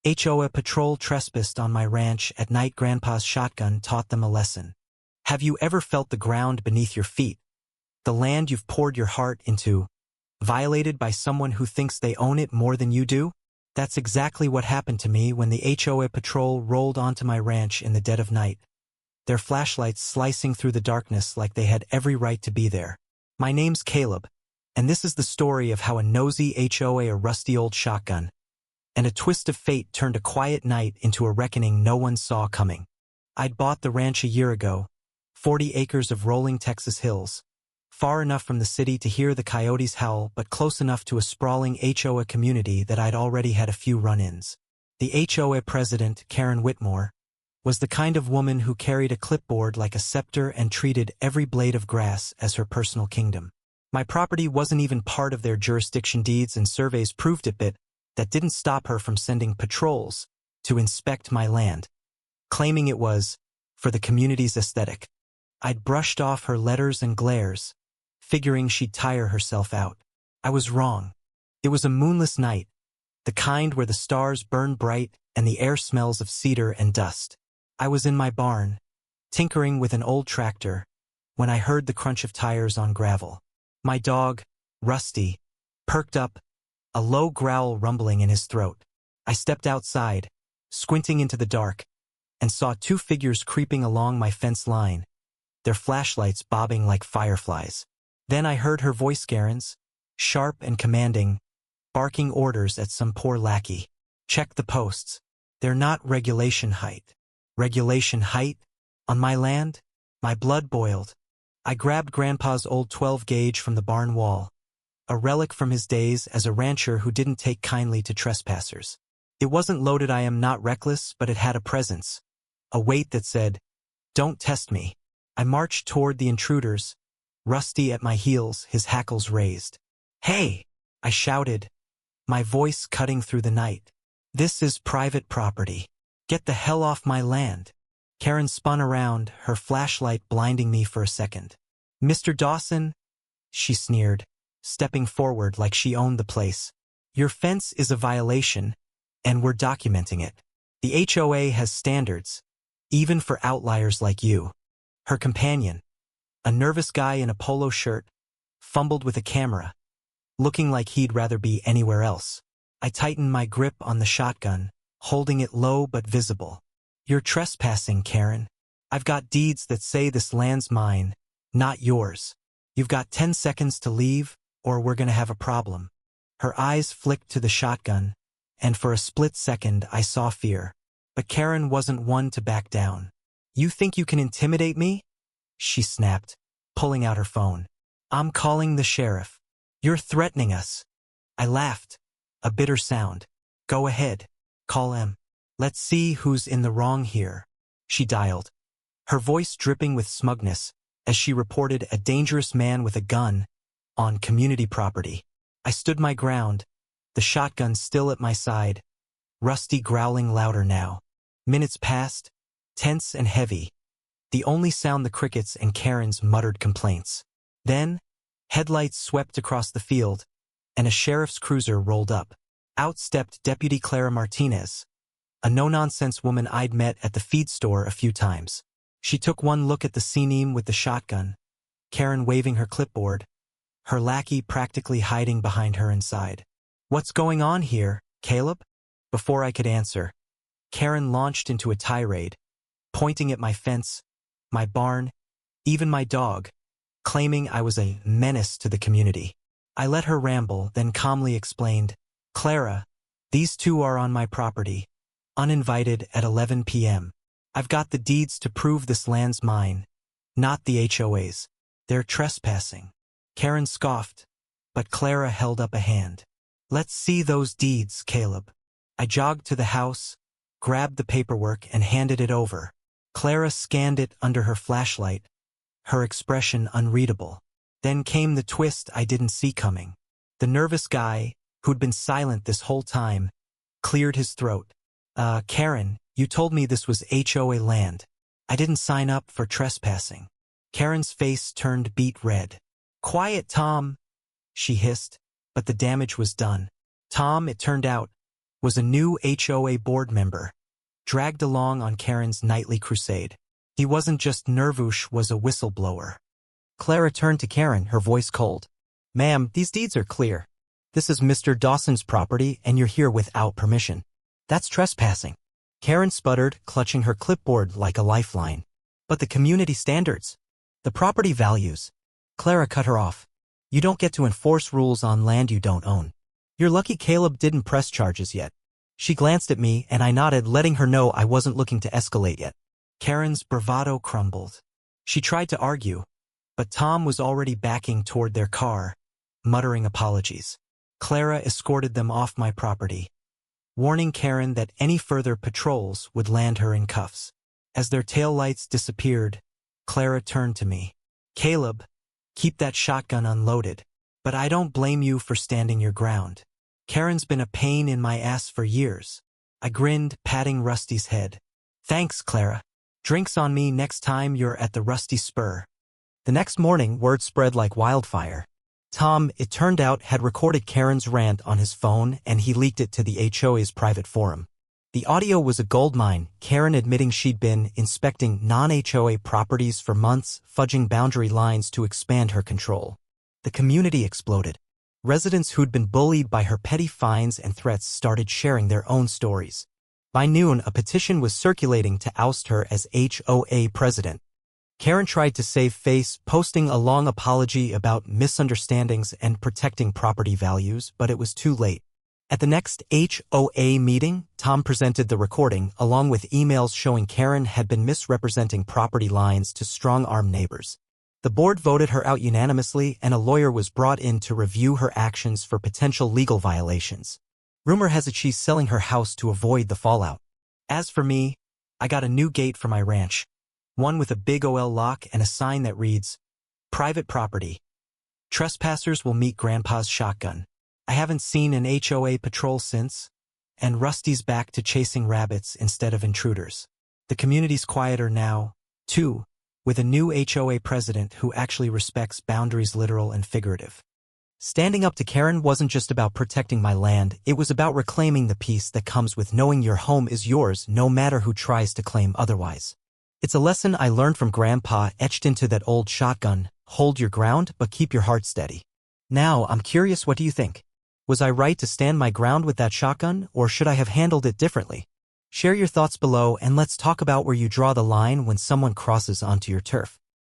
HOA patrol trespassed on my ranch at night. Grandpa's shotgun taught them a lesson. Have you ever felt the ground beneath your feet? The land you've poured your heart into, violated by someone who thinks they own it more than you do? That's exactly what happened to me when the HOA patrol rolled onto my ranch in the dead of night, their flashlights slicing through the darkness like they had every right to be there. My name's Caleb, and this is the story of how a nosy HOA, a rusty old shotgun, and a twist of fate turned a quiet night into a reckoning no one saw coming. I'd bought the ranch a year ago, 40 acres of rolling Texas hills, far enough from the city to hear the coyotes howl but close enough to a sprawling HOA community that I'd already had a few run-ins. The HOA president, Karen Whitmore, was the kind of woman who carried a clipboard like a scepter and treated every blade of grass as her personal kingdom. My property wasn't even part of their jurisdiction. Deeds and surveys proved it, but that didn't stop her from sending patrols to inspect my land, claiming it was for the community's aesthetic. I'd brushed off her letters and glares, figuring she'd tire herself out. I was wrong. It was a moonless night, the kind where the stars burn bright and the air smells of cedar and dust. I was in my barn, tinkering with an old tractor, when I heard the crunch of tires on gravel. My dog, Rusty, perked up, a low growl rumbling in his throat. I stepped outside, squinting into the dark, and saw two figures creeping along my fence line, their flashlights bobbing like fireflies. Then I heard her voice, Karen's, sharp and commanding, barking orders at some poor lackey. Check the posts. They're not regulation height. Regulation height? On my land? My blood boiled. I grabbed Grandpa's old 12-gauge from the barn wall, a relic from his days as a rancher who didn't take kindly to trespassers. It wasn't loaded. I am not reckless, but it had a presence, a weight that said, "Don't test me." I marched toward the intruders, Rusty at my heels, his hackles raised. "Hey!" I shouted, my voice cutting through the night. "This is private property. Get the hell off my land." Karen spun around, her flashlight blinding me for a second. "Mr. Dawson," she sneered, stepping forward like she owned the place. "Your fence is a violation, and we're documenting it. The HOA has standards, even for outliers like you." Her companion, a nervous guy in a polo shirt, fumbled with a camera, looking like he'd rather be anywhere else. I tightened my grip on the shotgun, holding it low but visible. "You're trespassing, Karen. I've got deeds that say this land's mine, not yours. You've got 10 seconds to leave, or we're gonna have a problem." Her eyes flicked to the shotgun, and for a split second I saw fear. But Karen wasn't one to back down. "You think you can intimidate me?" she snapped, pulling out her phone. "I'm calling the sheriff. You're threatening us." I laughed, a bitter sound. "Go ahead. Call him. Let's see who's in the wrong here." She dialed, her voice dripping with smugness, as she reported a dangerous man with a gun on community property. I stood my ground, the shotgun still at my side, Rusty growling louder now. Minutes passed, tense and heavy, the only sound the crickets and Karen's muttered complaints. Then, headlights swept across the field, and a sheriff's cruiser rolled up. Out stepped Deputy Clara Martinez, a no-nonsense woman I'd met at the feed store a few times. She took one look at the scene with the shotgun, Karen waving her clipboard, her lackey practically hiding behind her inside. "What's going on here, Caleb?" Before I could answer, Karen launched into a tirade, pointing at my fence, my barn, even my dog, claiming I was a menace to the community. I let her ramble, then calmly explained, "Clara, these two are on my property, uninvited at 11 p.m. I've got the deeds to prove this land's mine, not the HOA's. They're trespassing." Karen scoffed, but Clara held up a hand. "Let's see those deeds, Caleb." I jogged to the house, grabbed the paperwork and handed it over. Clara scanned it under her flashlight, her expression unreadable. Then came the twist I didn't see coming. The nervous guy, who'd been silent this whole time, cleared his throat. Karen, you told me this was HOA land. I didn't sign up for trespassing." Karen's face turned beet red. "Quiet, Tom," she hissed, but the damage was done. Tom, it turned out, was a new HOA board member, dragged along on Karen's nightly crusade. He wasn't just nervous, was a whistleblower. Clara turned to Karen, her voice cold. "Ma'am, these deeds are clear. This is Mr. Dawson's property and you're here without permission. That's trespassing." Karen sputtered, clutching her clipboard like a lifeline. "But the community standards, the property values." Clara cut her off. "You don't get to enforce rules on land you don't own. You're lucky Caleb didn't press charges yet." She glanced at me and I nodded, letting her know I wasn't looking to escalate yet. Karen's bravado crumbled. She tried to argue, but Tom was already backing toward their car, muttering apologies. Clara escorted them off my property, warning Karen that any further patrols would land her in cuffs. As their taillights disappeared, Clara turned to me. "Caleb, keep that shotgun unloaded, but I don't blame you for standing your ground. Karen's been a pain in my ass for years." I grinned, patting Rusty's head. "Thanks, Clara. Drinks on me next time you're at the Rusty Spur." The next morning, word spread like wildfire. Tom, it turned out, had recorded Karen's rant on his phone and he leaked it to the HOA's private forum. The audio was a goldmine, Karen admitting she'd been inspecting non-HOA properties for months, fudging boundary lines to expand her control. The community exploded. Residents who'd been bullied by her petty fines and threats started sharing their own stories. By noon, a petition was circulating to oust her as HOA president. Karen tried to save face, posting a long apology about misunderstandings and protecting property values, but it was too late. At the next HOA meeting, Tom presented the recording, along with emails showing Karen had been misrepresenting property lines to strong-arm neighbors. The board voted her out unanimously, and a lawyer was brought in to review her actions for potential legal violations. Rumor has it she's selling her house to avoid the fallout. As for me, I got a new gate for my ranch. One with a big OL lock and a sign that reads, "Private property. Trespassers will meet Grandpa's shotgun." I haven't seen an HOA patrol since, and Rusty's back to chasing rabbits instead of intruders. The community's quieter now, too, with a new HOA president who actually respects boundaries, literal and figurative. Standing up to Karen wasn't just about protecting my land, it was about reclaiming the peace that comes with knowing your home is yours no matter who tries to claim otherwise. It's a lesson I learned from Grandpa, etched into that old shotgun: hold your ground, but keep your heart steady. Now, I'm curious, what do you think? Was I right to stand my ground with that shotgun, or should I have handled it differently? Share your thoughts below and let's talk about where you draw the line when someone crosses onto your turf.